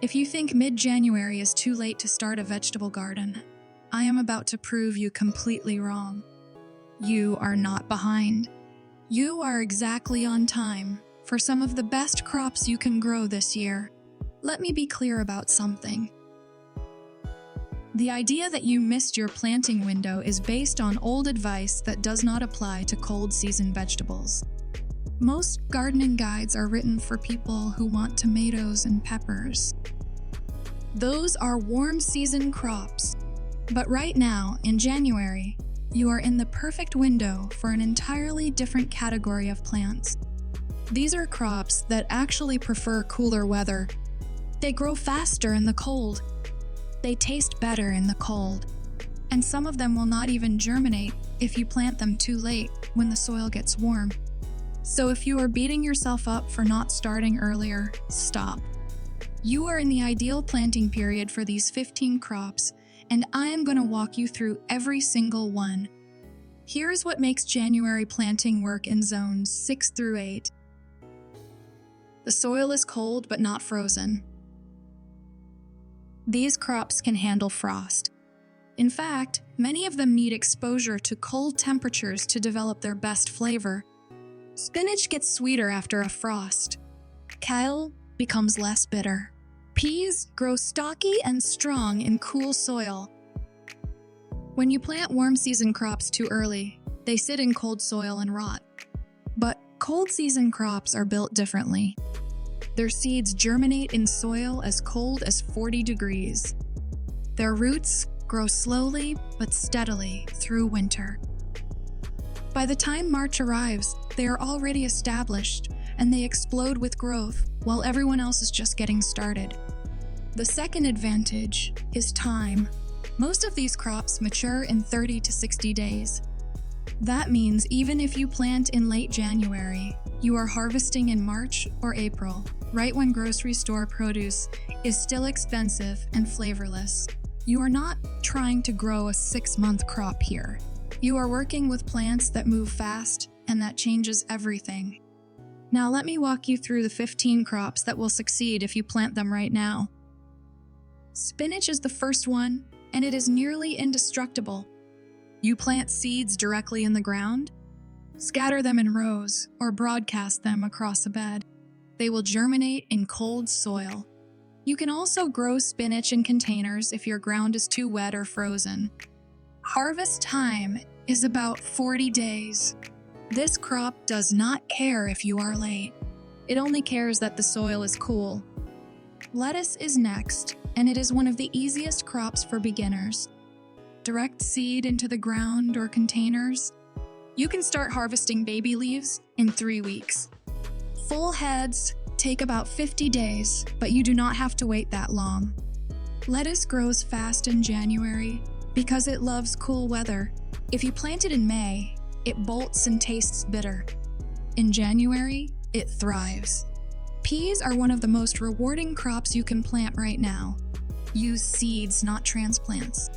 If you think mid-January is too late to start a vegetable garden, I am about to prove you completely wrong. You are not behind. You are exactly on time for some of the best crops you can grow this year. Let me be clear about something. The idea that you missed your planting window is based on old advice that does not apply to cold season vegetables. Most gardening guides are written for people who want tomatoes and peppers. Those are warm season crops. But right now, in January, you are in the perfect window for an entirely different category of plants. These are crops that actually prefer cooler weather. They grow faster in the cold. They taste better in the cold. And some of them will not even germinate if you plant them too late when the soil gets warm. So if you are beating yourself up for not starting earlier, stop. You are in the ideal planting period for these 15 crops, and I am going to walk you through every single one. Here's what makes January planting work in zones 6 through 8. The soil is cold but not frozen. These crops can handle frost. In fact, many of them need exposure to cold temperatures to develop their best flavor. Spinach gets sweeter after a frost. Kale becomes less bitter. Peas grow stocky and strong in cool soil. When you plant warm season crops too early, they sit in cold soil and rot. But cold season crops are built differently. Their seeds germinate in soil as cold as 40 degrees. Their roots grow slowly but steadily through winter. By the time March arrives, they are already established, and they explode with growth while everyone else is just getting started. The second advantage is time. Most of these crops mature in 30 to 60 days. That means even if you plant in late January, you are harvesting in March or April, right when grocery store produce is still expensive and flavorless. You are not trying to grow a 6-month crop here. You are working with plants that move fast, and that changes everything. Now let me walk you through the 15 crops that will succeed if you plant them right now. Spinach is the first one, and it is nearly indestructible. You plant seeds directly in the ground, scatter them in rows, or broadcast them across a bed. They will germinate in cold soil. You can also grow spinach in containers if your ground is too wet or frozen. Harvest time is about 40 days. This crop does not care if you are late. It only cares that the soil is cool. Lettuce is next, and it is one of the easiest crops for beginners. Direct seed into the ground or containers. You can start harvesting baby leaves in 3 weeks. Full heads take about 50 days, but you do not have to wait that long. Lettuce grows fast in January because it loves cool weather. If you plant it in May, it bolts and tastes bitter. In January, it thrives. Peas are one of the most rewarding crops you can plant right now. Use seeds, not transplants.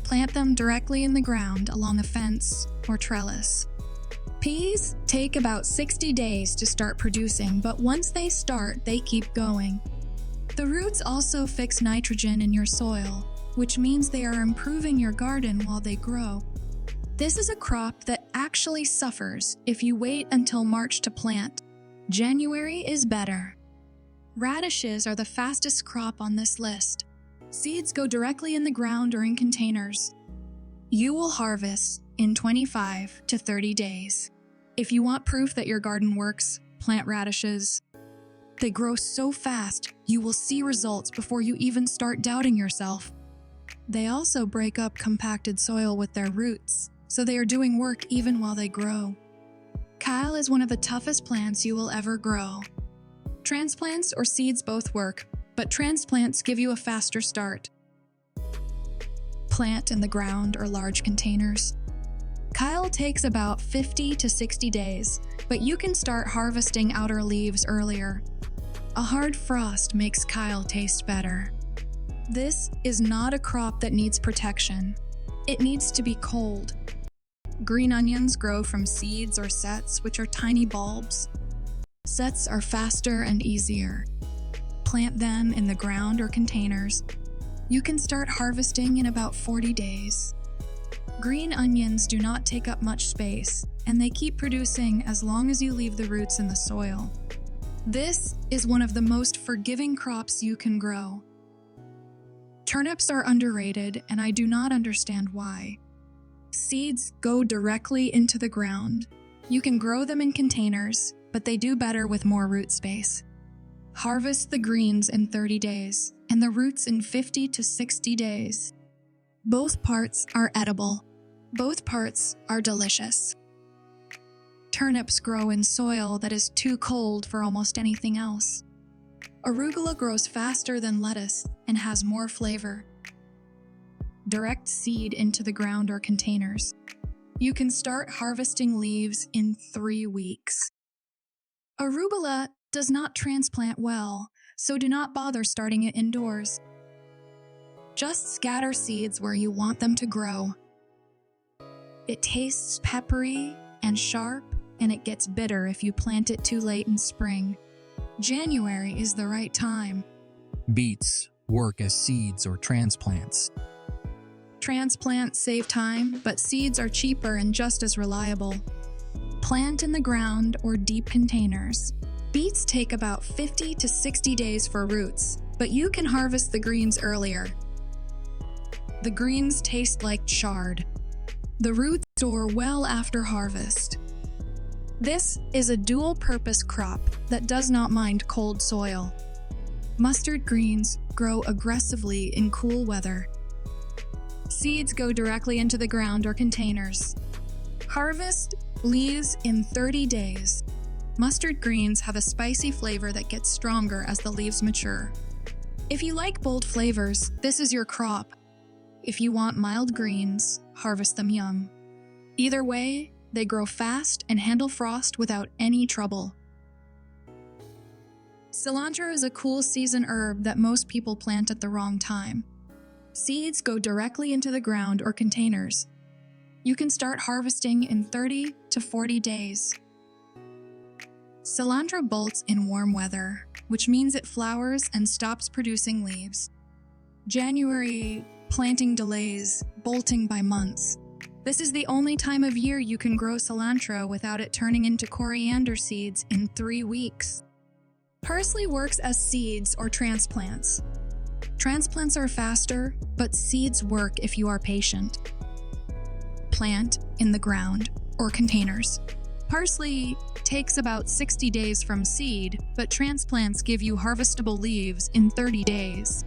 Plant them directly in the ground along a fence or trellis. Peas take about 60 days to start producing, but once they start, they keep going. The roots also fix nitrogen in your soil, which means they are improving your garden while they grow. This is a crop that actually suffers if you wait until March to plant. January is better. Radishes are the fastest crop on this list. Seeds go directly in the ground or in containers. You will harvest in 25 to 30 days. If you want proof that your garden works, plant radishes. They grow so fast, you will see results before you even start doubting yourself. They also break up compacted soil with their roots, so they are doing work even while they grow. Kale is one of the toughest plants you will ever grow. Transplants or seeds both work, but transplants give you a faster start. Plant in the ground or large containers. Kale takes about 50 to 60 days, but you can start harvesting outer leaves earlier. A hard frost makes Kale taste better. This is not a crop that needs protection. It needs to be cold. Green onions grow from seeds or sets, which are tiny bulbs. Sets are faster and easier. plant them in the ground or containers. You can start harvesting in about 40 days. Green onions do not take up much space, and they keep producing as long as you leave the roots in the soil. This is one of the most forgiving crops you can grow. Turnips are underrated, and I do not understand why. Seeds go directly into the ground. You can grow them in containers, but they do better with more root space. Harvest the greens in 30 days, and the roots in 50 to 60 days. Both parts are edible. Both parts are delicious. Turnips grow in soil that is too cold for almost anything else. Arugula grows faster than lettuce and has more flavor. Direct seed into the ground or containers. You can start harvesting leaves in 3 weeks. Arugula does not transplant well, so do not bother starting it indoors. Just scatter seeds where you want them to grow. It tastes peppery and sharp, and it gets bitter if you plant it too late in spring. January is the right time. Beets work as seeds or transplants. Transplants save time, but seeds are cheaper and just as reliable. Plant in the ground or deep containers. Beets take about 50 to 60 days for roots, but you can harvest the greens earlier. The greens taste like chard. The roots store well after harvest. This is a dual-purpose crop that does not mind cold soil. Mustard greens grow aggressively in cool weather. Seeds go directly into the ground or containers. Harvest leaves in 30 days. Mustard greens have a spicy flavor that gets stronger as the leaves mature. If you like bold flavors, this is your crop. If you want mild greens, harvest them young. Either way, they grow fast and handle frost without any trouble. Cilantro is a cool season herb that most people plant at the wrong time. Seeds go directly into the ground or containers. You can start harvesting in 30 to 40 days. Cilantro bolts in warm weather, which means it flowers and stops producing leaves. January, planting delays, bolting by months. This is the only time of year you can grow cilantro without it turning into coriander seeds in 3 weeks. Parsley works as seeds or transplants. Transplants are faster, but seeds work if you are patient. Plant in the ground or containers. Parsley takes about 60 days from seed, but transplants give you harvestable leaves in 30 days.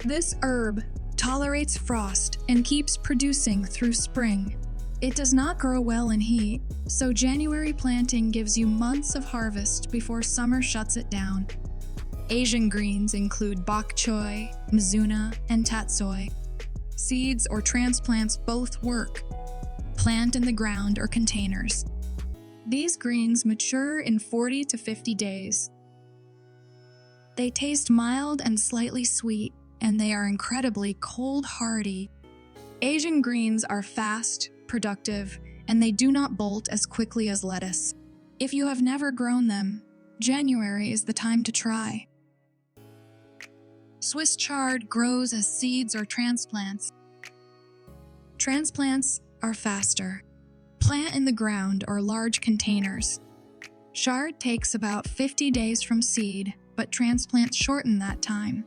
This herb tolerates frost and keeps producing through spring. It does not grow well in heat, so January planting gives you months of harvest before summer shuts it down. Asian greens include bok choy, mizuna, and tatsoi. Seeds or transplants both work. Plant in the ground or containers. These greens mature in 40 to 50 days. They taste mild and slightly sweet, and they are incredibly cold hardy. Asian greens are fast, productive, and they do not bolt as quickly as lettuce. If you have never grown them, January is the time to try. Swiss chard grows as seeds or transplants. Transplants are faster. Plant in the ground or large containers. Chard takes about 50 days from seed, but transplants shorten that time.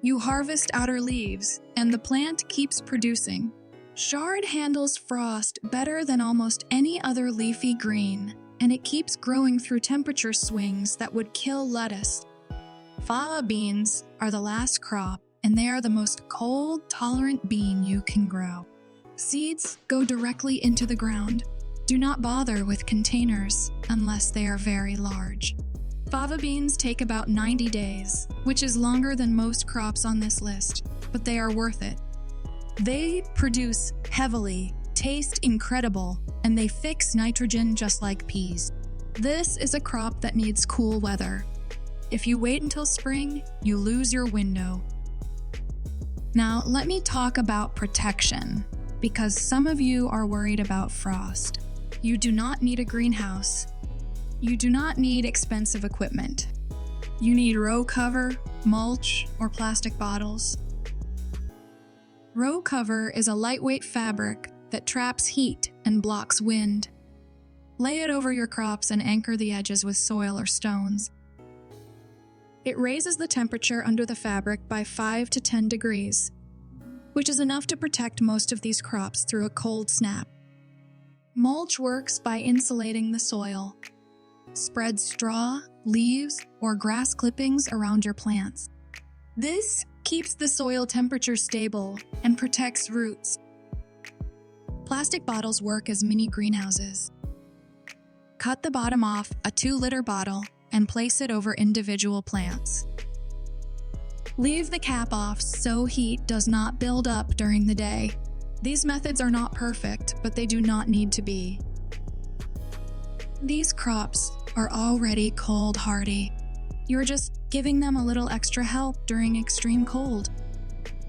You harvest outer leaves, and the plant keeps producing. Chard handles frost better than almost any other leafy green, and it keeps growing through temperature swings that would kill lettuce. Fava beans are the last crop, and they are the most cold-tolerant bean you can grow. Seeds go directly into the ground. Do not bother with containers unless they are very large. Fava beans take about 90 days, which is longer than most crops on this list, but they are worth it. They produce heavily, taste incredible, and they fix nitrogen just like peas. This is a crop that needs cool weather. If you wait until spring, you lose your window. Now, let me talk about protection, because some of you are worried about frost. You do not need a greenhouse. You do not need expensive equipment. You need row cover, mulch, or plastic bottles. Row cover is a lightweight fabric that traps heat and blocks wind. Lay it over your crops and anchor the edges with soil or stones. It raises the temperature under the fabric by 5 to 10 degrees, which is enough to protect most of these crops through a cold snap. Mulch works by insulating the soil. Spread straw, leaves, or grass clippings around your plants. This keeps the soil temperature stable and protects roots. Plastic bottles work as mini greenhouses. Cut the bottom off a 2-liter bottle and place it over individual plants. Leave the cap off so heat does not build up during the day. These methods are not perfect, but they do not need to be. These crops are already cold hardy. You're just giving them a little extra help during extreme cold.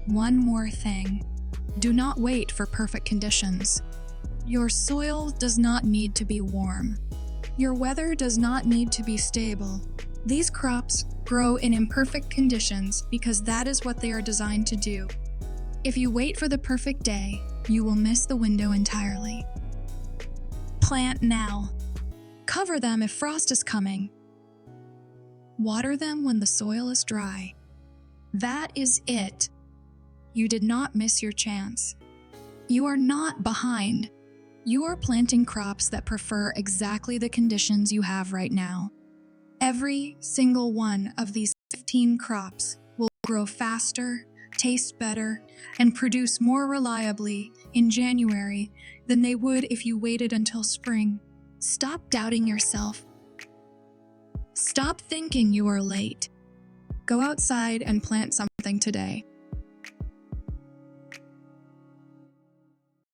One more thing. Do not wait for perfect conditions. Your soil does not need to be warm. Your weather does not need to be stable. These crops grow in imperfect conditions because that is what they are designed to do. If you wait for the perfect day, you will miss the window entirely. Plant now. Cover them if frost is coming. Water them when the soil is dry. That is it. You did not miss your chance. You are not behind. You are planting crops that prefer exactly the conditions you have right now. Every single one of these 15 crops will grow faster, taste better, and produce more reliably in January than they would if you waited until spring. Stop doubting yourself. Stop thinking you are late. Go outside and plant something today.